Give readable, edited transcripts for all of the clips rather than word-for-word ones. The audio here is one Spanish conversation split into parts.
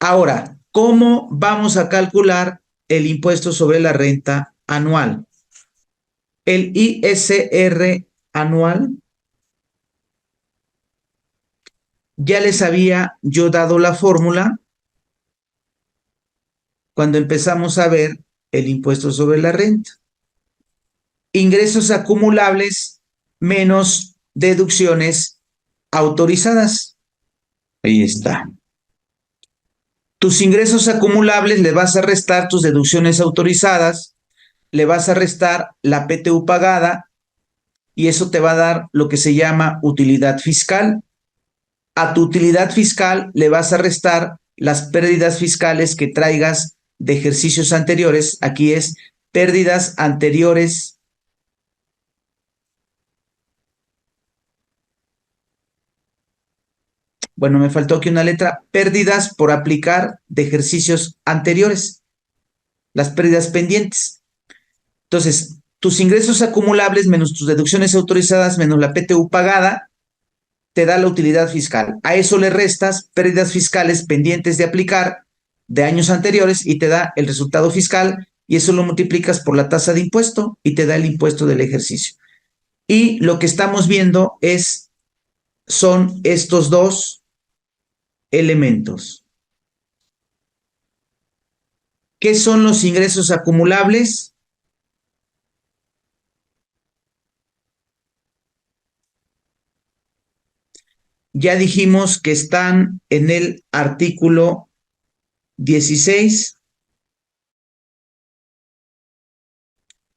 Ahora, ¿cómo vamos a calcular el impuesto sobre la renta anual? El ISR anual, ya les había yo dado la fórmula cuando empezamos a ver el impuesto sobre la renta. Ingresos acumulables menos deducciones autorizadas. Ahí está. Tus ingresos acumulables le vas a restar tus deducciones autorizadas, le vas a restar la PTU pagada y eso te va a dar lo que se llama utilidad fiscal. A tu utilidad fiscal le vas a restar las pérdidas fiscales que traigas de ejercicios anteriores. Aquí es pérdidas anteriores. Bueno, me faltó aquí una letra. Pérdidas por aplicar de ejercicios anteriores. Las pérdidas pendientes. Entonces, tus ingresos acumulables menos tus deducciones autorizadas menos la PTU pagada te da la utilidad fiscal. A eso le restas pérdidas fiscales pendientes de aplicar de años anteriores y te da el resultado fiscal y eso lo multiplicas por la tasa de impuesto y te da el impuesto del ejercicio. Y lo que estamos viendo son estos dos elementos. ¿Qué son los ingresos acumulables? Ya dijimos que están en el artículo 16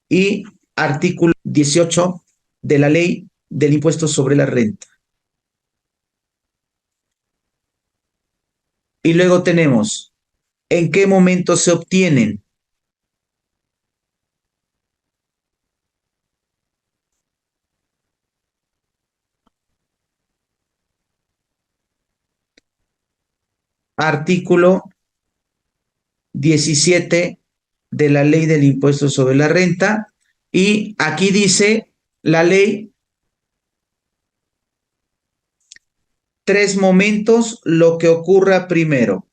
y artículo 18 de la ley del impuesto sobre la renta. Y luego tenemos, ¿en qué momento se obtienen? Artículo 17 de la ley del impuesto sobre la renta. Y aquí dice la ley 3 momentos lo que ocurra primero.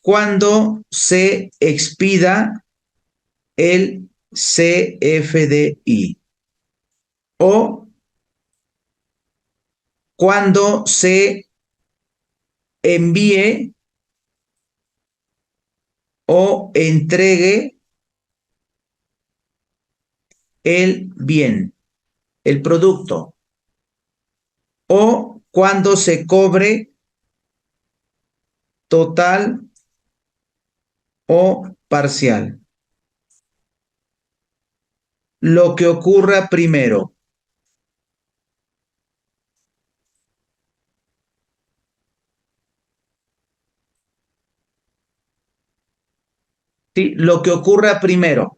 Cuando se expida el CFDI o cuando se envíe o entregue el bien, el producto, o cuando se cobre total o parcial. Lo que ocurra primero. ¿Sí? Lo que ocurra primero.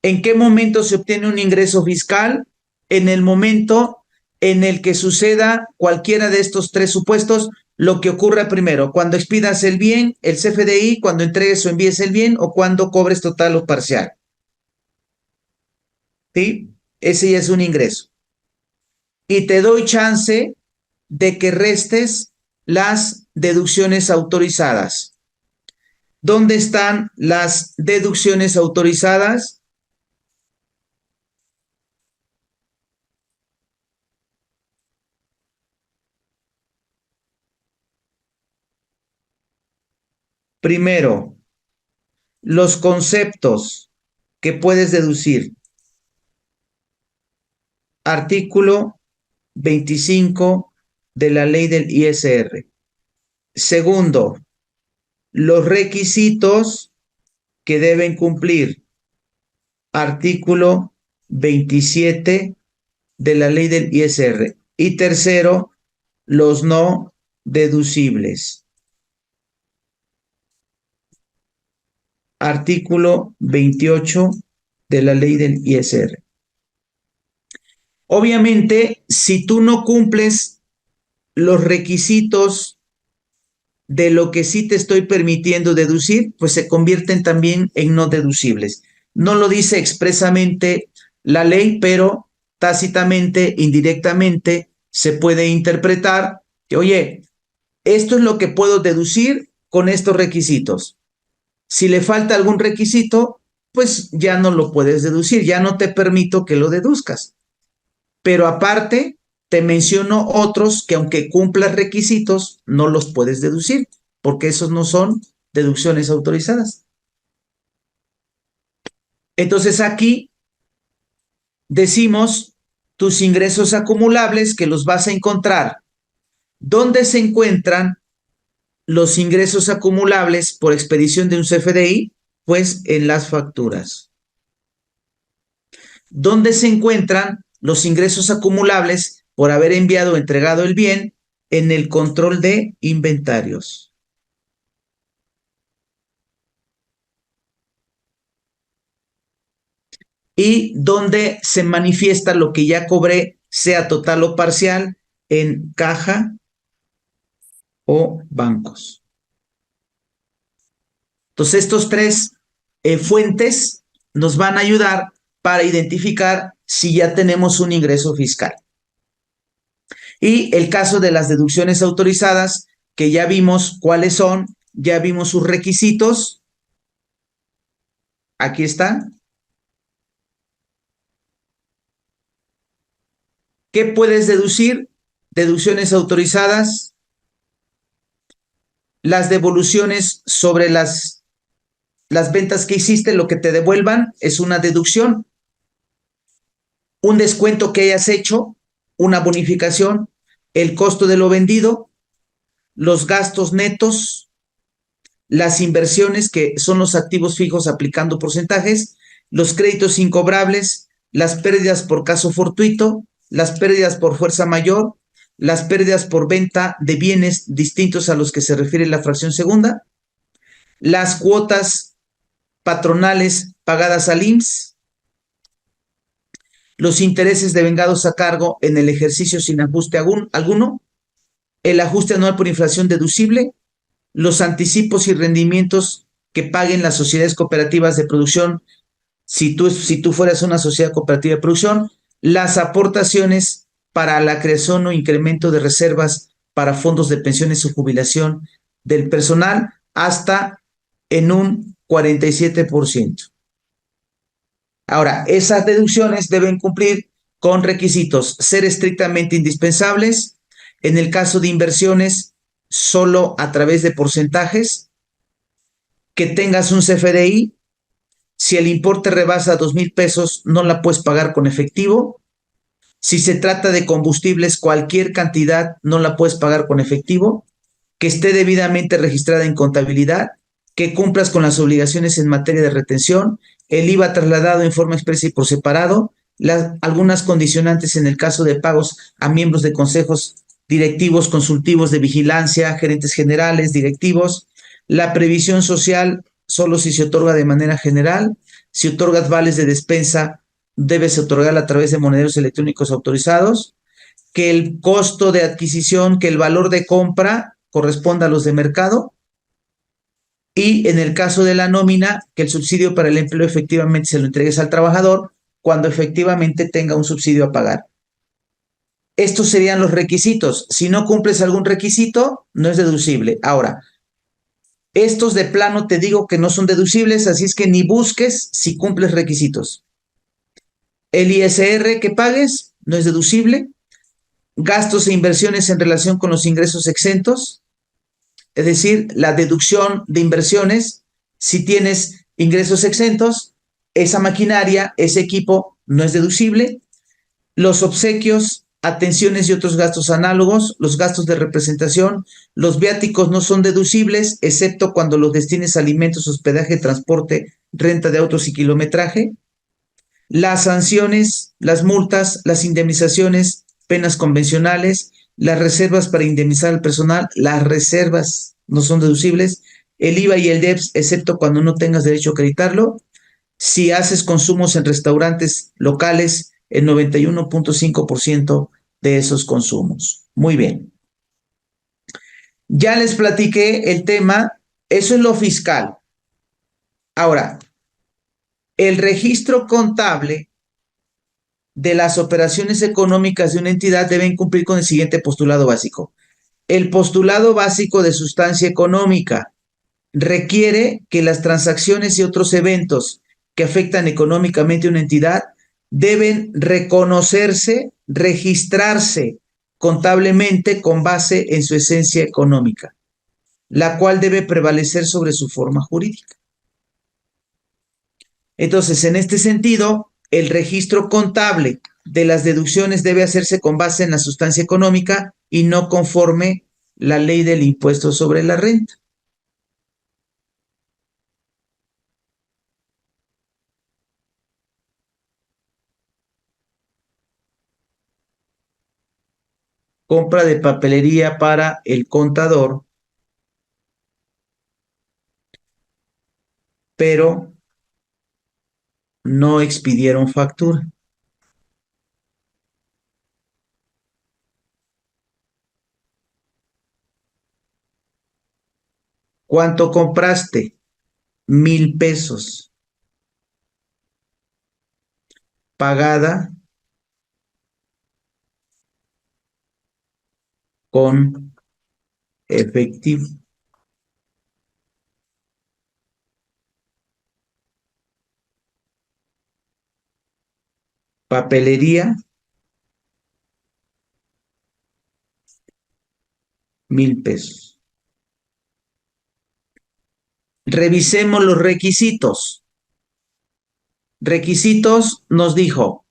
¿En qué momento se obtiene un ingreso fiscal? En el momento en el que suceda cualquiera de estos tres supuestos, lo que ocurra primero, cuando expidas el bien, el CFDI, cuando entregues o envíes el bien o cuando cobres total o parcial. ¿Sí? Ese ya es un ingreso. Y te doy chance de que restes las deducciones autorizadas. ¿Dónde están las deducciones autorizadas? Primero, los conceptos que puedes deducir. Artículo 25 de la ley del ISR. Segundo, los requisitos que deben cumplir. Artículo 27 de la ley del ISR. Y tercero, los no deducibles. Artículo 28 de la ley del ISR. Obviamente, si tú no cumples los requisitos de lo que sí te estoy permitiendo deducir, pues se convierten también en no deducibles. No lo dice expresamente la ley, pero tácitamente, indirectamente, se puede interpretar que, oye, Esto es lo que puedo deducir con estos requisitos. Si le falta algún requisito, pues ya no lo puedes deducir, ya no te permito que lo deduzcas. Pero aparte, te menciono otros que aunque cumplas requisitos, no los puedes deducir, porque esos no son deducciones autorizadas. Entonces aquí decimos tus ingresos acumulables que los vas a encontrar. ¿Dónde se encuentran los ingresos acumulables por expedición de un CFDI? Pues en las facturas. ¿Dónde se encuentran los ingresos acumulables por haber enviado o entregado el bien? En el control de inventarios. Y donde se manifiesta lo que ya cobré, sea total o parcial, en caja o bancos. Entonces, estos tres fuentes nos van a ayudar para identificar si ya tenemos un ingreso fiscal. Y el caso de las deducciones autorizadas, que ya vimos cuáles son, ya vimos sus requisitos. Aquí están. ¿Qué puedes deducir? Deducciones autorizadas, las devoluciones sobre las ventas que hiciste, lo que te devuelvan es una deducción. Un descuento que hayas hecho, una bonificación, el costo de lo vendido, los gastos netos, las inversiones, que son los activos fijos aplicando porcentajes, los créditos incobrables, las pérdidas por caso fortuito, las pérdidas por fuerza mayor, las pérdidas por venta de bienes distintos a los que se refiere la fracción segunda, las cuotas patronales pagadas al IMSS, los intereses devengados a cargo en el ejercicio sin ajuste alguno, el ajuste anual por inflación deducible, los anticipos y rendimientos que paguen las sociedades cooperativas de producción si tú fueras una sociedad cooperativa de producción, las aportaciones para la creación o incremento de reservas para fondos de pensiones o jubilación del personal hasta en un 47%. Ahora, esas deducciones deben cumplir con requisitos: ser estrictamente indispensables, en el caso de inversiones, solo a través de porcentajes, que tengas un CFDI, si el importe rebasa 2,000 pesos, no la puedes pagar con efectivo. Si se trata de combustibles, cualquier cantidad, no la puedes pagar con efectivo. Que esté debidamente registrada en contabilidad, que cumplas con las obligaciones en materia de retención, el IVA trasladado en forma expresa y por separado, algunas condicionantes en el caso de pagos a miembros de consejos directivos, consultivos de vigilancia, gerentes generales, directivos, la previsión social solo si se otorga de manera general. Si otorgas vales de despensa, debes otorgarla a través de monederos electrónicos autorizados. Que el costo de adquisición, que el valor de compra corresponda a los de mercado. Y en el caso de la nómina, que el subsidio para el empleo efectivamente se lo entregues al trabajador cuando efectivamente tenga un subsidio a pagar. Estos serían los requisitos. Si no cumples algún requisito, no es deducible. Ahora, estos de plano te digo que no son deducibles, así es que ni busques si cumples requisitos. El ISR que pagues no es deducible. Gastos e inversiones en relación con los ingresos exentos, es decir, la deducción de inversiones. Si tienes ingresos exentos, esa maquinaria, ese equipo no es deducible. Los obsequios, atenciones y otros gastos análogos, los gastos de representación, los viáticos no son deducibles, excepto cuando los destines a alimentos, hospedaje, transporte, renta de autos y kilometraje. Las sanciones, las multas, las indemnizaciones, penas convencionales, las reservas para indemnizar al personal, las reservas no son deducibles, el IVA y el DEPS, excepto cuando no tengas derecho a acreditarlo. Si haces consumos en restaurantes locales, el 91.5% de esos consumos. Muy bien. Ya les platiqué el tema, eso es lo fiscal. Ahora, el registro contable de las operaciones económicas de una entidad deben cumplir con el siguiente postulado básico. El postulado básico de sustancia económica requiere que las transacciones y otros eventos que afectan económicamente a una entidad deben reconocerse, registrarse contablemente con base en su esencia económica, la cual debe prevalecer sobre su forma jurídica. Entonces, en este sentido, el registro contable de las deducciones debe hacerse con base en la sustancia económica y no conforme la ley del impuesto sobre la renta. Compra de papelería para el contador, pero no expidieron factura. ¿Cuánto compraste? 1,000 pesos. Pagada con efectivo. Papelería, 1,000 pesos. Revisemos los requisitos. Requisitos nos dijo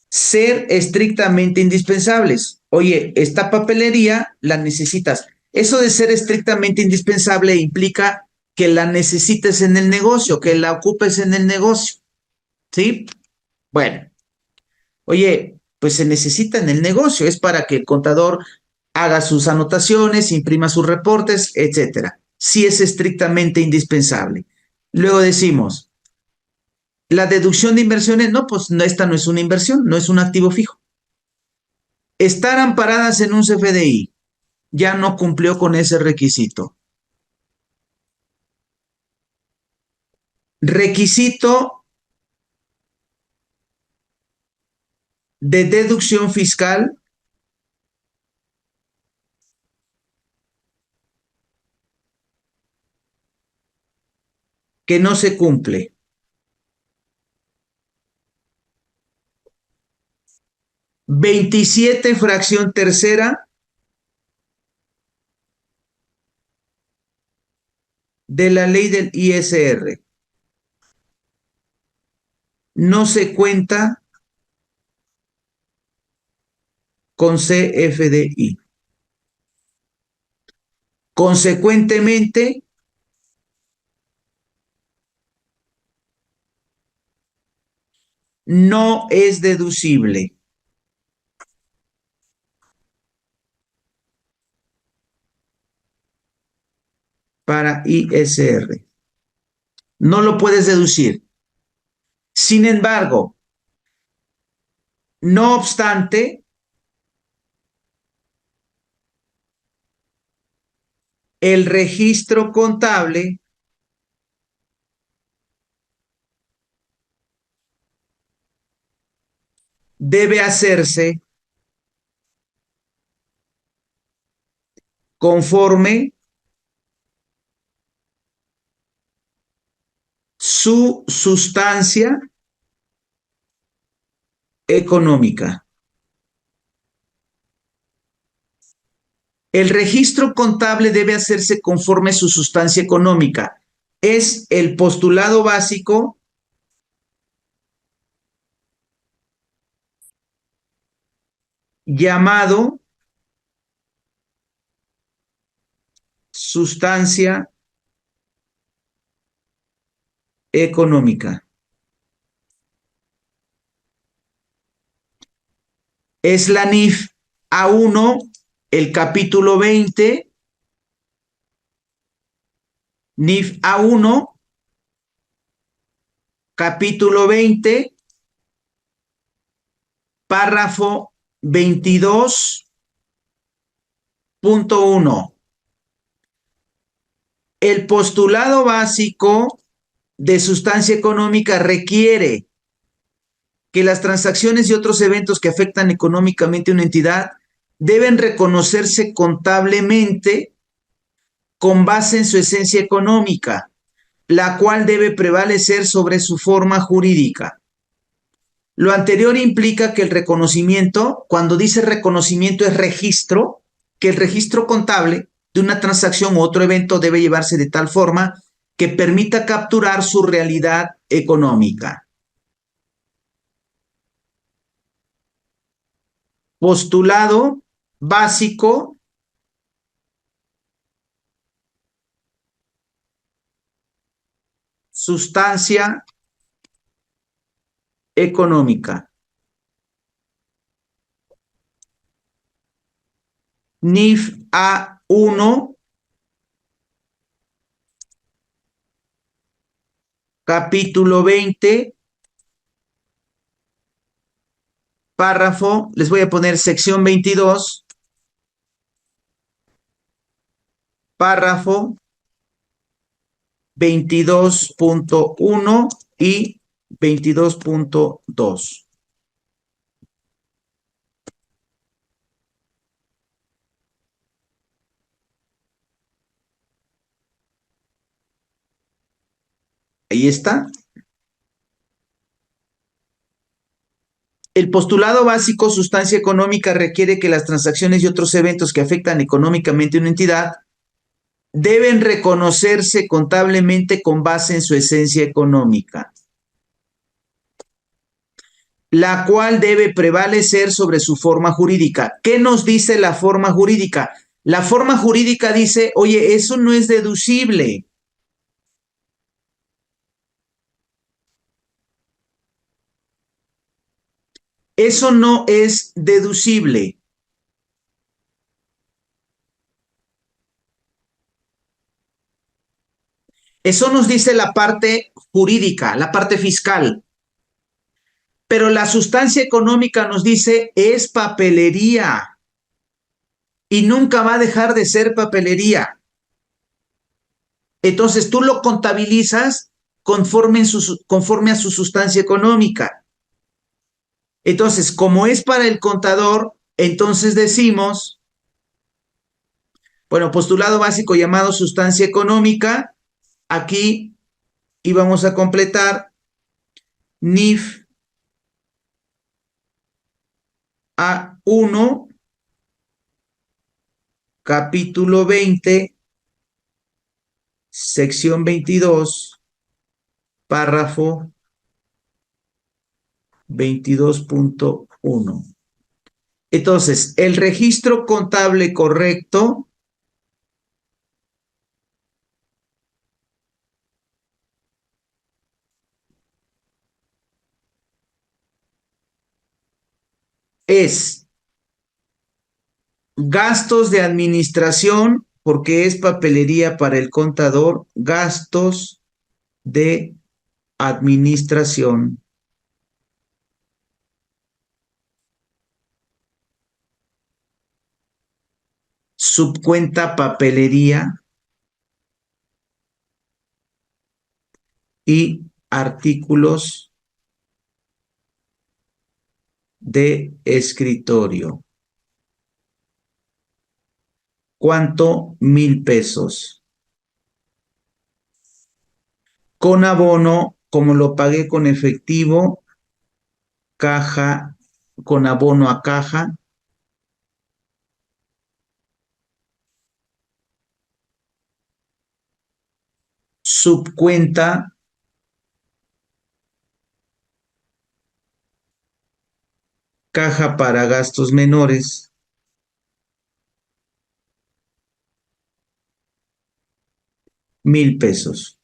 ser estrictamente indispensables. Oye, esta papelería la necesitas. Eso de ser estrictamente indispensable implica que la necesites en el negocio, que la ocupes en el negocio. ¿Sí? Bueno, oye, pues se necesita en el negocio, es para que el contador haga sus anotaciones, imprima sus reportes, etcétera. Si es estrictamente indispensable. Luego decimos, la deducción de inversiones, no, pues no, esta no es una inversión, no es un activo fijo. Estar amparadas en un CFDI ya no cumplió con ese requisito. Requisito de deducción fiscal que no se cumple. 27 fracción tercera de la ley del ISR. No se cuenta con CFDI. Consecuentemente, no es deducible. Para ISR. No lo puedes deducir. Sin embargo, no obstante, el registro contable debe hacerse conforme su sustancia económica. El registro contable debe hacerse conforme su sustancia económica. Es el postulado básico llamado sustancia económica. Es la NIF A1, el capítulo 20, NIF A1, capítulo 20, párrafo 22.1. El postulado básico de sustancia económica requiere que las transacciones y otros eventos que afectan económicamente a una entidad deben reconocerse contablemente con base en su esencia económica, la cual debe prevalecer sobre su forma jurídica. Lo anterior implica que el reconocimiento, cuando dice reconocimiento es registro, que el registro contable de una transacción u otro evento debe llevarse de tal forma que permita capturar su realidad económica. Postulado básico sustancia económica. NIF A1, capítulo 20, párrafo, les voy a poner sección 22, párrafo 22.1 y 22.2. Ahí está. El postulado básico sustancia económica requiere que las transacciones y otros eventos que afectan económicamente a una entidad deben reconocerse contablemente con base en su esencia económica, la cual debe prevalecer sobre su forma jurídica. ¿Qué nos dice la forma jurídica? La forma jurídica dice, oye, eso no es deducible. Eso no es deducible. Eso nos dice la parte jurídica, la parte fiscal. Pero la sustancia económica nos dice es papelería y nunca va a dejar de ser papelería. Entonces tú lo contabilizas conforme a su sustancia económica. Entonces, como es para el contador, entonces decimos, bueno, postulado básico llamado sustancia económica, aquí íbamos a completar NIF A1, capítulo 20, sección 22, párrafo 22.1. Entonces, el registro contable correcto es gastos de administración, porque es papelería para el contador, gastos de administración, subcuenta papelería y artículos de escritorio. ¿Cuánto? 1,000 pesos. Con abono, como lo pagué con efectivo, caja, con abono a caja, subcuenta, caja para gastos menores, 1,000 pesos.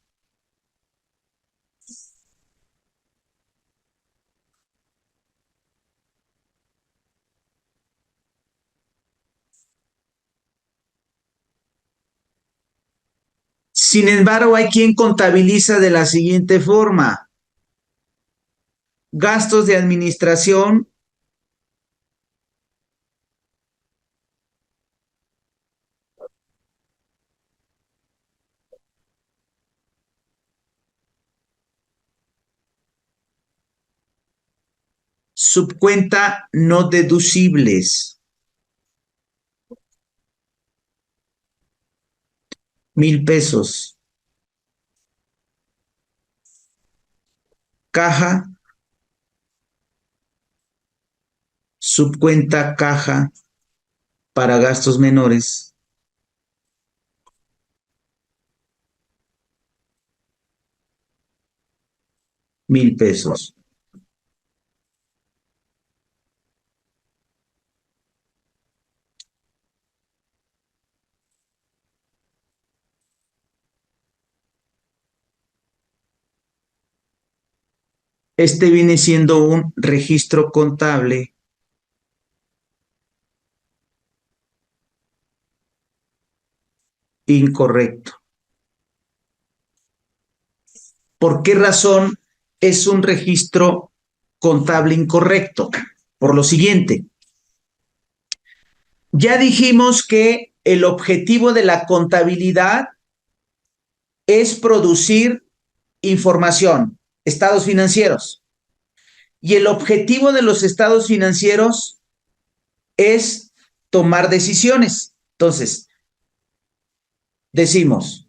Sin embargo, hay quien contabiliza de la siguiente forma: gastos de administración, subcuenta no deducibles. 1,000 pesos. Caja, subcuenta caja para gastos menores, 1,000 pesos. Este viene siendo un registro contable incorrecto. ¿Por qué razón es un registro contable incorrecto? Por lo siguiente, ya dijimos que el objetivo de la contabilidad es producir información, estados financieros. Y el objetivo de los estados financieros es tomar decisiones. Entonces, decimos,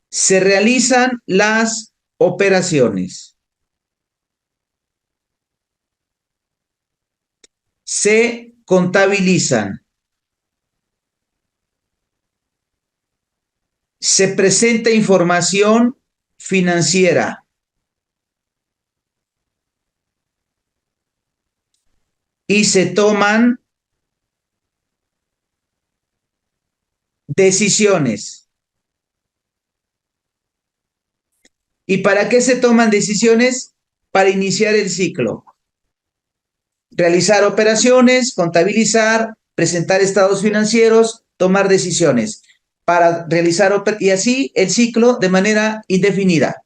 se realizan las operaciones, se contabilizan, se presenta información financiera y se toman decisiones. ¿Y para qué se toman decisiones? Para iniciar el ciclo. Realizar operaciones, contabilizar, presentar estados financieros, tomar decisiones para realizar y así el ciclo de manera indefinida.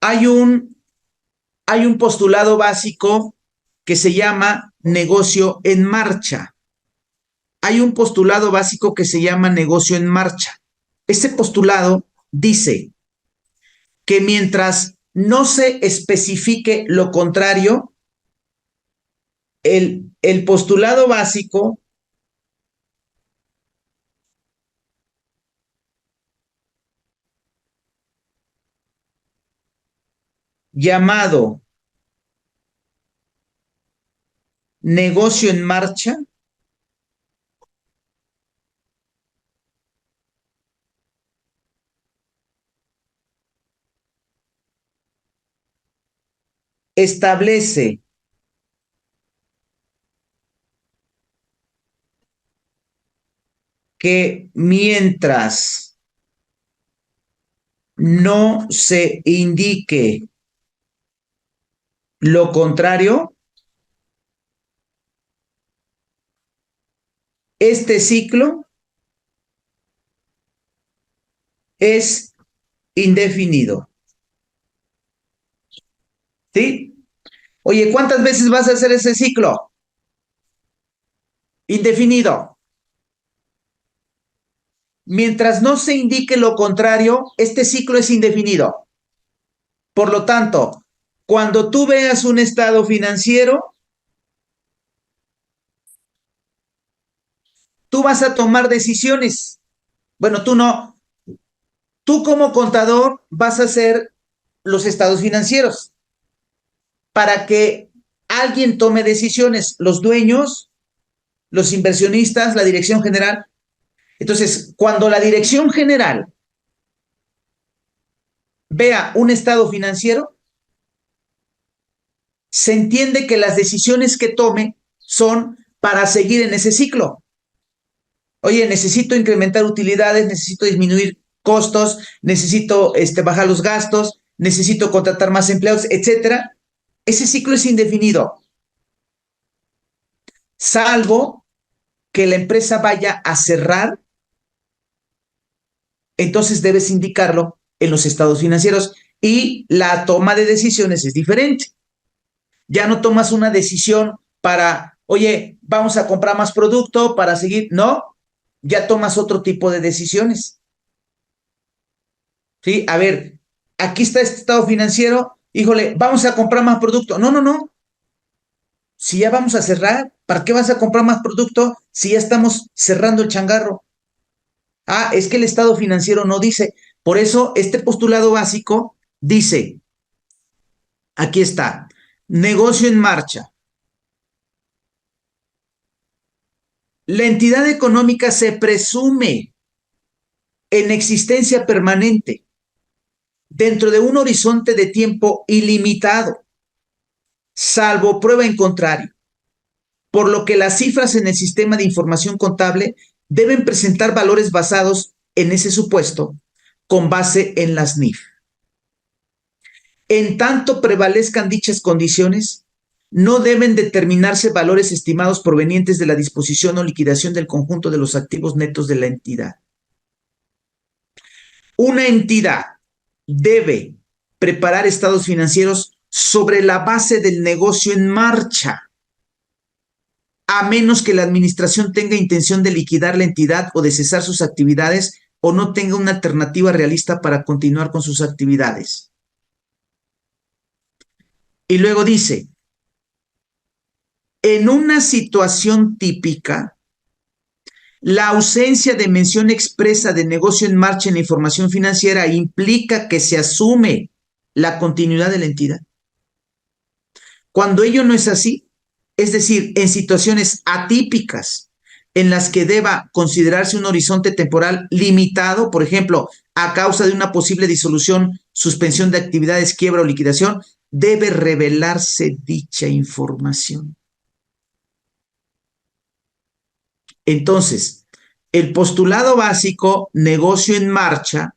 Hay un postulado básico que se llama negocio en marcha. Hay un postulado básico que se llama negocio en marcha. Este postulado dice que mientras no se especifique lo contrario, el postulado básico llamado negocio en marcha establece que mientras no se indique lo contrario, este ciclo es indefinido. ¿Sí? Oye, ¿cuántas veces vas a hacer ese ciclo? Indefinido. Mientras no se indique lo contrario, este ciclo es indefinido. Por lo tanto, cuando tú veas un estado financiero, tú vas a tomar decisiones. Bueno, tú no. Tú como contador vas a hacer los estados financieros para que alguien tome decisiones, los dueños, los inversionistas, la dirección general. Entonces, cuando la dirección general vea un estado financiero, se entiende que las decisiones que tome son para seguir en ese ciclo. Oye, necesito incrementar utilidades, necesito disminuir costos, necesito bajar los gastos, necesito contratar más empleados, etcétera. Ese ciclo es indefinido, salvo que la empresa vaya a cerrar, entonces debes indicarlo en los estados financieros y la toma de decisiones es diferente. Ya no tomas una decisión para, oye, vamos a comprar más producto para seguir, no, ya tomas otro tipo de decisiones. ¿Sí? A ver, aquí está este estado financiero, híjole, vamos a comprar más producto. No, no, no. Si ya vamos a cerrar, ¿para qué vas a comprar más producto si ya estamos cerrando el changarro? Ah, es que el estado financiero no dice. Por eso este postulado básico dice, aquí está, negocio en marcha. La entidad económica se presume en existencia permanente dentro de un horizonte de tiempo ilimitado, salvo prueba en contrario, por lo que las cifras en el sistema de información contable deben presentar valores basados en ese supuesto con base en las NIF. En tanto prevalezcan dichas condiciones, no deben determinarse valores estimados provenientes de la disposición o liquidación del conjunto de los activos netos de la entidad. Una entidad debe preparar estados financieros sobre la base del negocio en marcha, a menos que la administración tenga intención de liquidar la entidad o de cesar sus actividades o no tenga una alternativa realista para continuar con sus actividades. Y luego dice, en una situación típica, la ausencia de mención expresa de negocio en marcha en la información financiera implica que se asume la continuidad de la entidad. Cuando ello no es así, es decir, en situaciones atípicas en las que deba considerarse un horizonte temporal limitado, por ejemplo, a causa de una posible disolución, suspensión de actividades, quiebra o liquidación, debe revelarse dicha información. Entonces, el postulado básico, negocio en marcha,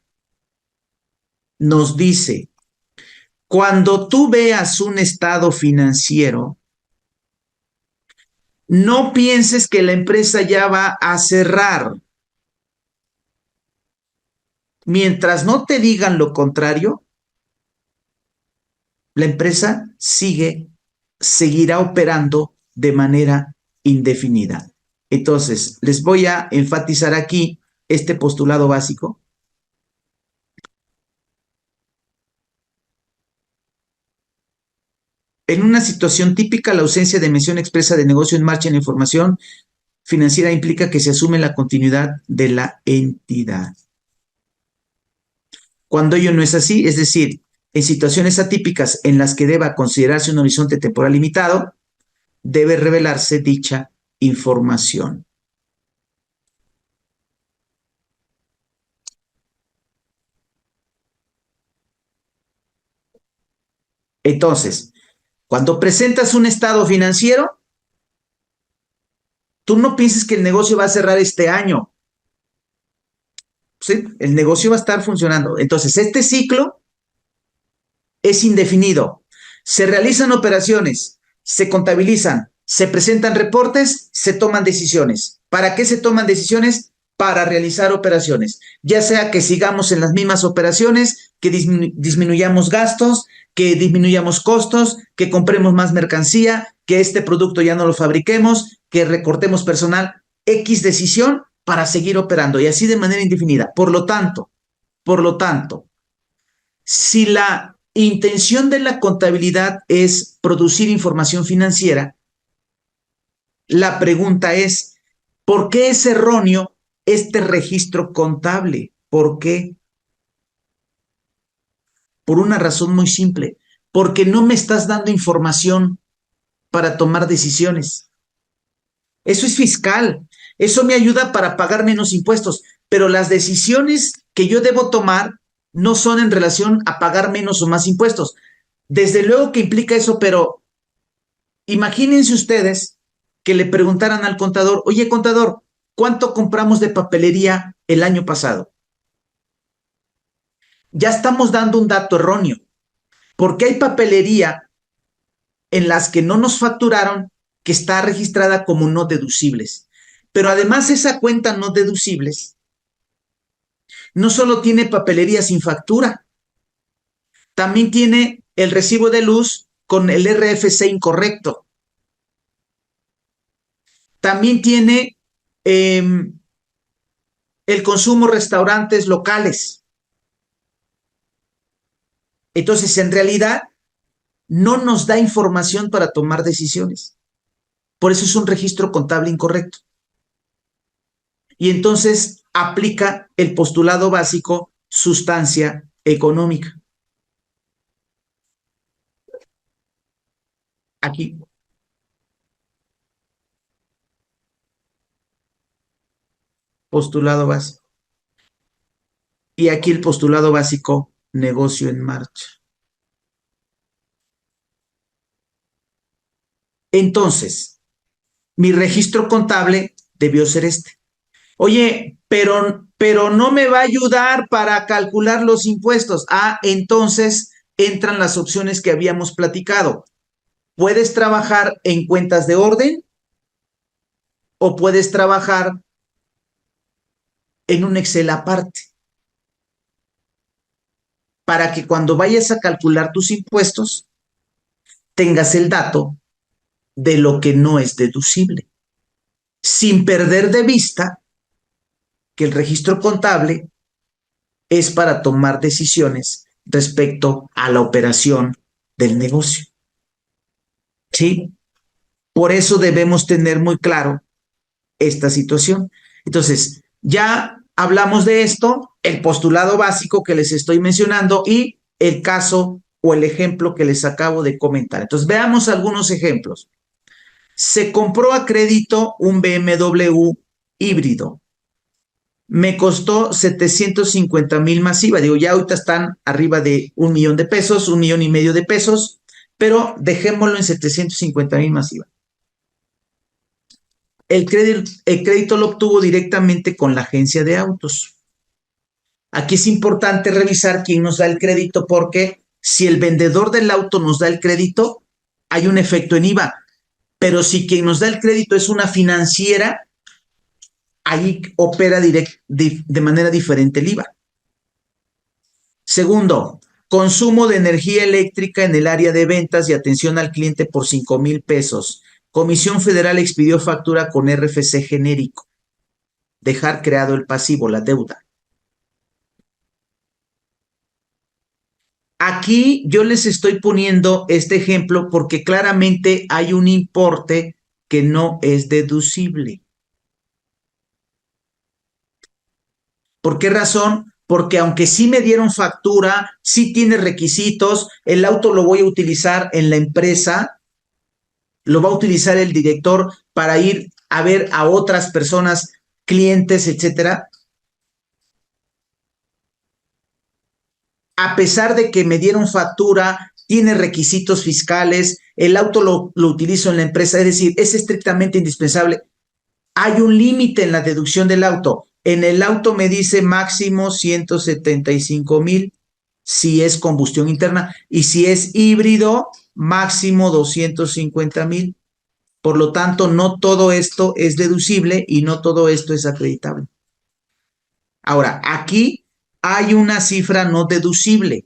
nos dice, cuando tú veas un estado financiero, no pienses que la empresa ya va a cerrar. Mientras no te digan lo contrario, la empresa seguirá operando de manera indefinida. Entonces, les voy a enfatizar aquí este postulado básico. En una situación típica, la ausencia de mención expresa de negocio en marcha en la información financiera implica que se asume la continuidad de la entidad. Cuando ello no es así, es decir, en situaciones atípicas en las que deba considerarse un horizonte temporal limitado, debe revelarse dicha información. Entonces, cuando presentas un estado financiero, tú no pienses que el negocio va a cerrar este año. ¿Sí? El negocio va a estar funcionando. Entonces, este ciclo es indefinido. Se realizan operaciones, se contabilizan, se presentan reportes, se toman decisiones. ¿Para qué se toman decisiones? Para realizar operaciones. Ya sea que sigamos en las mismas operaciones, que disminuyamos gastos, que disminuyamos costos, que compremos más mercancía, que este producto ya no lo fabriquemos, que recortemos personal. X decisión para seguir operando y así de manera indefinida. Por lo tanto, si la intención de la contabilidad es producir información financiera, la pregunta es, ¿por qué es erróneo este registro contable? ¿Por qué? Por una razón muy simple, porque no me estás dando información para tomar decisiones. Eso es fiscal, eso me ayuda para pagar menos impuestos, pero las decisiones que yo debo tomar no son en relación a pagar menos o más impuestos. Desde luego que implica eso, pero imagínense ustedes que le preguntaran al contador, oye contador, ¿cuánto compramos de papelería el año pasado? Ya estamos dando un dato erróneo, porque hay papelería en las que no nos facturaron que está registrada como no deducibles. Pero además esa cuenta no deducibles no solo tiene papelería sin factura, también tiene el recibo de luz con el RFC incorrecto. También tiene el consumo restaurantes locales. Entonces, en realidad, no nos da información para tomar decisiones. Por eso es un registro contable incorrecto. Y entonces, aplica el postulado básico sustancia económica. Aquí, postulado básico. Y aquí el postulado básico, negocio en marcha. Entonces, mi registro contable debió ser este. Oye, pero no me va a ayudar para calcular los impuestos. Ah, entonces entran las opciones que habíamos platicado. Puedes trabajar en cuentas de orden o puedes trabajar en un Excel aparte para que cuando vayas a calcular tus impuestos tengas el dato de lo que no es deducible, sin perder de vista que el registro contable es para tomar decisiones respecto a la operación del negocio. ¿Sí? Por eso debemos tener muy claro esta situación. Entonces, ya hablamos de esto, el postulado básico que les estoy mencionando y el caso o el ejemplo que les acabo de comentar. Entonces, veamos algunos ejemplos. Se compró a crédito un BMW híbrido. Me costó 750,000 masiva. Digo, ya ahorita están arriba de 1,000,000 de pesos, 1,500,000 de pesos, pero dejémoslo en 750,000 masiva. El crédito lo obtuvo directamente con la agencia de autos. Aquí es importante revisar quién nos da el crédito porque si el vendedor del auto nos da el crédito, hay un efecto en IVA. Pero si quien nos da el crédito es una financiera, ahí opera de manera diferente el IVA. Segundo, consumo de energía eléctrica en el área de ventas y atención al cliente por 5,000 pesos. Comisión Federal expidió factura con RFC genérico. Dejar creado el pasivo, la deuda. Aquí yo les estoy poniendo este ejemplo porque claramente hay un importe que no es deducible. ¿Por qué razón? Porque aunque sí me dieron factura, sí tiene requisitos, el auto lo voy a utilizar en la empresa, lo va a utilizar el director para ir a ver a otras personas, clientes, etcétera. A pesar de que me dieron factura, tiene requisitos fiscales, el auto lo utilizo en la empresa, es decir, es estrictamente indispensable. Hay un límite en la deducción del auto. En el auto me dice máximo 175,000 si es combustión interna y si es híbrido, máximo 250,000. Por lo tanto, no todo esto es deducible y no todo esto es acreditable. Ahora, aquí hay una cifra no deducible.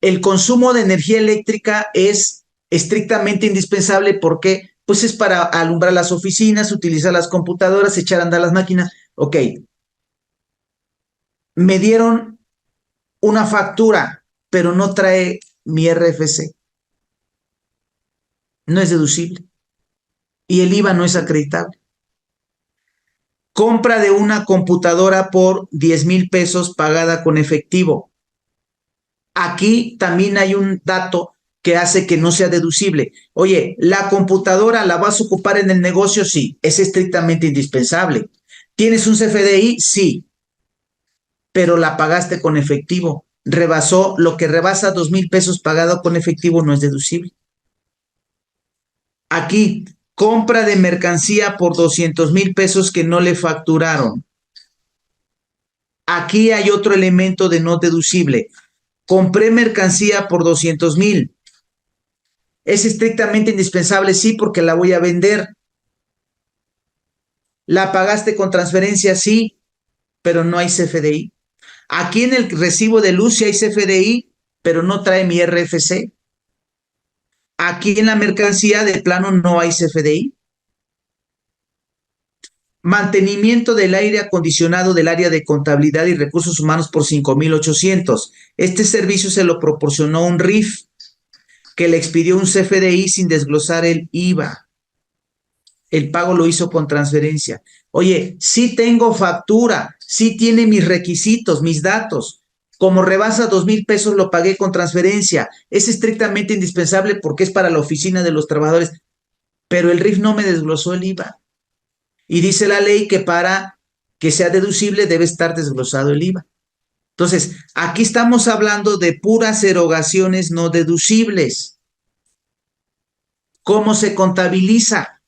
El consumo de energía eléctrica es estrictamente indispensable porque pues es para alumbrar las oficinas, utilizar las computadoras, echar a andar las máquinas. Ok, me dieron una factura, pero no trae mi RFC. No es deducible. Y el IVA no es acreditable. Compra de una computadora por 10,000 pesos pagada con efectivo. Aquí también hay un dato que hace que no sea deducible. Oye, ¿la computadora la vas a ocupar en el negocio? Sí, es estrictamente indispensable. ¿Tienes un CFDI? Sí, pero la pagaste con efectivo. Rebasó, lo que rebasa 2,000 pesos pagado con efectivo no es deducible. Aquí, compra de mercancía por 200,000 pesos que no le facturaron. Aquí hay otro elemento de no deducible. Compré mercancía por 200,000. ¿Es estrictamente indispensable? Sí, porque la voy a vender. ¿La pagaste con transferencia? Sí, pero no hay CFDI. Aquí en el recibo de luz sí hay CFDI, pero no trae mi RFC. Aquí en la mercancía de plano no hay CFDI. Mantenimiento del aire acondicionado del área de contabilidad y recursos humanos por 5,800. Este servicio se lo proporcionó un RIF que le expidió un CFDI sin desglosar el IVA. El pago lo hizo con transferencia. Oye, sí tengo factura, sí tiene mis requisitos, mis datos. Como rebasa 2,000 pesos, lo pagué con transferencia. Es estrictamente indispensable porque es para la oficina de los trabajadores. Pero el RIF no me desglosó el IVA. Y dice la ley que para que sea deducible debe estar desglosado el IVA. Entonces, aquí estamos hablando de puras erogaciones no deducibles. ¿Cómo se contabiliza?